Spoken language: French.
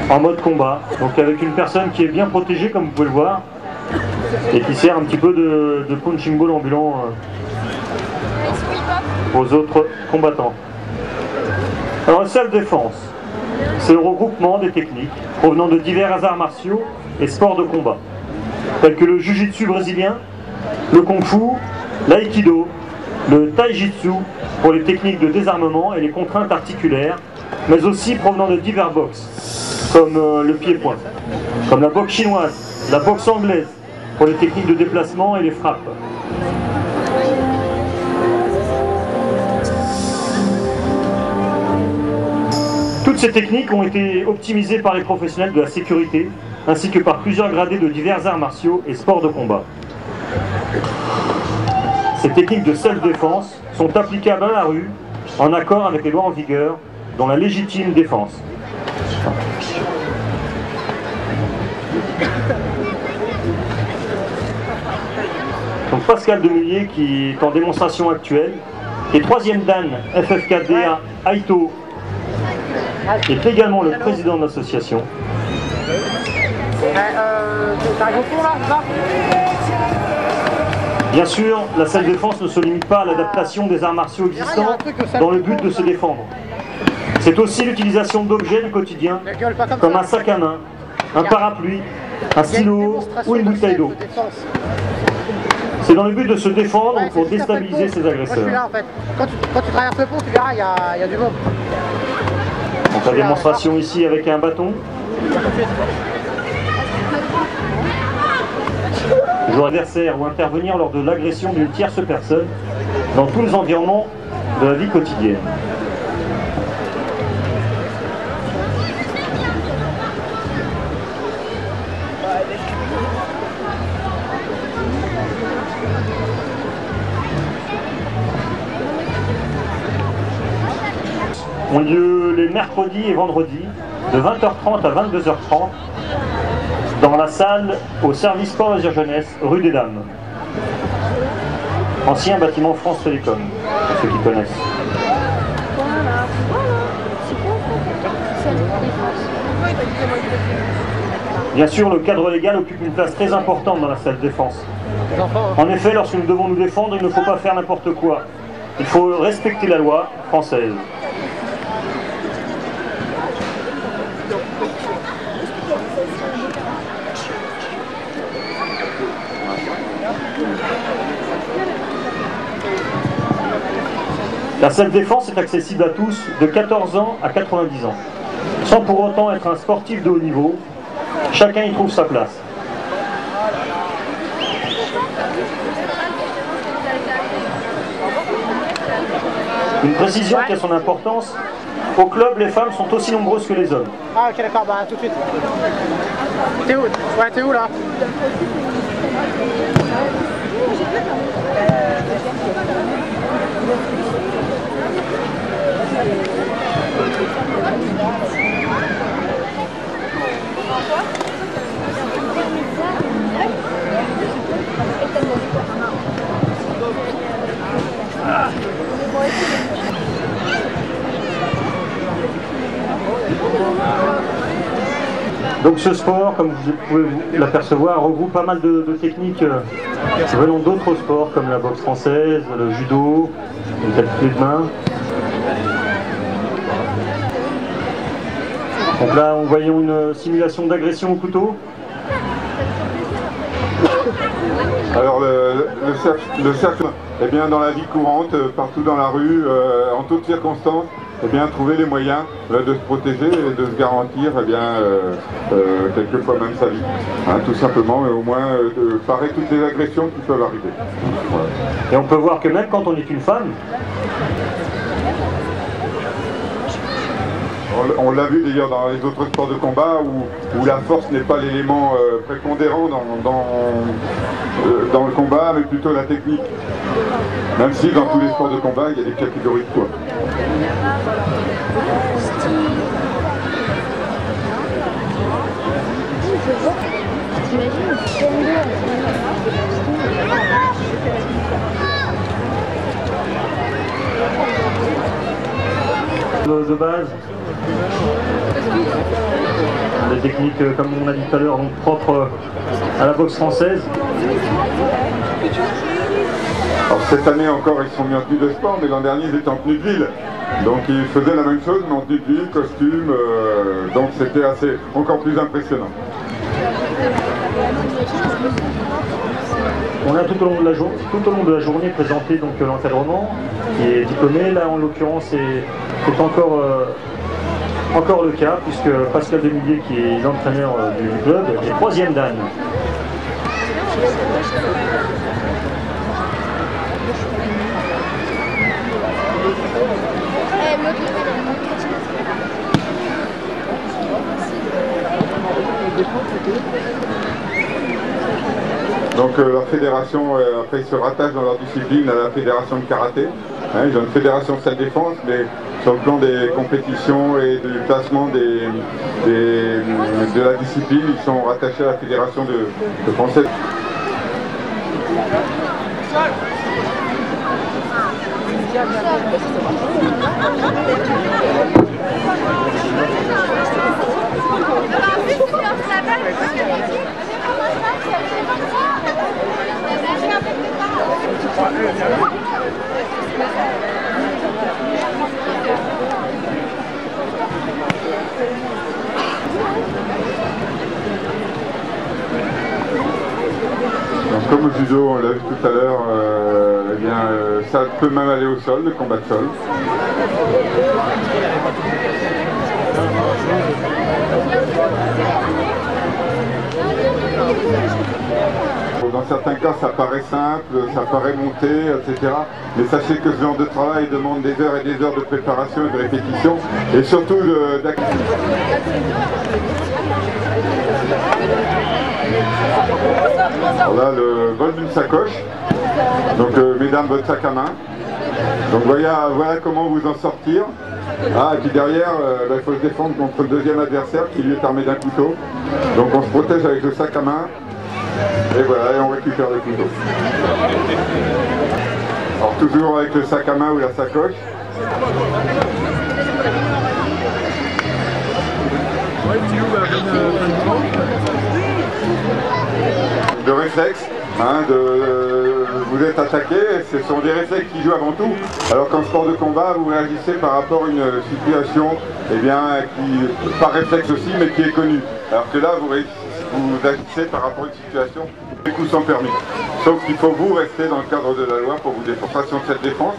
en mode combat, donc avec une personne qui est bien protégée comme vous pouvez le voir et qui sert un petit peu de punching ball ambulant aux autres combattants. Alors le self-défense, c'est le regroupement des techniques provenant de divers arts martiaux et sports de combat, tels que le jiu-jitsu brésilien, le kung-fu, l'aïkido, le taijitsu pour les techniques de désarmement et les contraintes articulaires, mais aussi provenant de divers boxes, comme le pied-point, comme la boxe chinoise, la boxe anglaise, pour les techniques de déplacement et les frappes. Toutes ces techniques ont été optimisées par les professionnels de la sécurité, ainsi que par plusieurs gradés de divers arts martiaux et sports de combat. Ces techniques de self-défense sont applicables à la rue, en accord avec les lois en vigueur, dont la légitime défense. Donc Pascal Demoulier, qui est en démonstration actuelle, qui est 3e Dan FFKDA Aito, qui est également le président de l'association. Bien sûr, la self-défense ne se limite pas à l'adaptation des arts martiaux existants dans le but de se défendre. C'est aussi l'utilisation d'objets du quotidien, comme un sac à main, un parapluie, un stylo ou une bouteille d'eau. C'est dans le but de se défendre ou pour déstabiliser ses agresseurs. Quand tu traverses le pont, tu verras, il y a du monde. Donc la démonstration ici avec un bâton. Jouer adversaire ou intervenir lors de l'agression d'une tierce personne dans tous les environnements de la vie quotidienne. Ont lieu les mercredis et vendredis de 20h30 à 22h30 dans la salle au service Sport Loisirs Jeunesse, rue des Dames. Ancien bâtiment France Télécom, pour ceux qui connaissent. Bien sûr, le cadre légal occupe une place très importante dans la salle de défense. En effet, lorsque nous devons nous défendre, il ne faut pas faire n'importe quoi. Il faut respecter la loi française. La self-défense est accessible à tous de 14 ans à 90 ans. Sans pour autant être un sportif de haut niveau, chacun y trouve sa place. Une précision qui a son importance, au club, les femmes sont aussi nombreuses que les hommes. Ah ok d'accord, bah tout de suite. T'es où? Ouais, t'es où là? Donc ce sport, comme vous pouvez l'apercevoir, regroupe pas mal de techniques venant d'autres sports comme la boxe française, le judo, le taekwondo de main. Donc là, nous voyons une simulation d'agression au couteau. Alors le cercle, eh bien, dans la vie courante, partout dans la rue, en toutes circonstances, eh bien, trouver les moyens de se protéger et de se garantir eh bien, quelquefois même sa vie. Hein, tout simplement, mais au moins parer toutes les agressions qui peuvent arriver. Voilà. Et on peut voir que même quand on est une femme, on l'a vu d'ailleurs dans les autres sports de combat où la force n'est pas l'élément prépondérant dans le combat, mais plutôt la technique. Même si dans tous les sports de combat, il y a des catégories de poids. De base. Des techniques, comme on a dit tout à l'heure, propres à la boxe française. Alors cette année encore, ils sont mis en tenue de sport, mais l'an dernier, ils étaient en tenue de ville. Donc ils faisaient la même chose, mais en tenue de ville, costume, donc c'était encore plus impressionnant. On a tout au long de la journée présenté donc l'encadrement qui est diplômé. Là en l'occurrence c'est encore le cas puisque Pascal Demillier qui est l'entraîneur du club est 3e dan. Donc la fédération, après ils se rattachent dans leur discipline à la fédération de karaté. Hein, ils ont une fédération de self-défense, mais sur le plan des compétitions et du classement de la discipline, ils sont rattachés à la fédération de française. Donc, comme au judo, on l'a vu tout à l'heure, ça peut même aller au sol, le combat de sol. Dans certains cas, ça paraît simple, ça paraît monter, etc. Mais sachez que ce genre de travail demande des heures et des heures de préparation et de répétition, et surtout d'activité. Alors là, le vol d'une sacoche. Donc, mesdames, votre sac à main. Donc, voilà comment vous en sortir. Ah, et puis derrière, il faut se défendre contre le deuxième adversaire qui lui est armé d'un couteau. Donc, on se protège avec le sac à main. Et voilà, et on récupère le couteau. Alors, toujours avec le sac à main ou la sacoche. De réflexe, hein, vous êtes attaqué, ce sont des réflexes qui jouent avant tout. Alors qu'en sport de combat, vous réagissez par rapport à une situation qui, par réflexe aussi, mais qui est connue. Alors que là, vous agissez par rapport à une situation, les coups sont permis. Sauf qu'il faut vous rester dans le cadre de la loi pour vous défendre. De cette défense,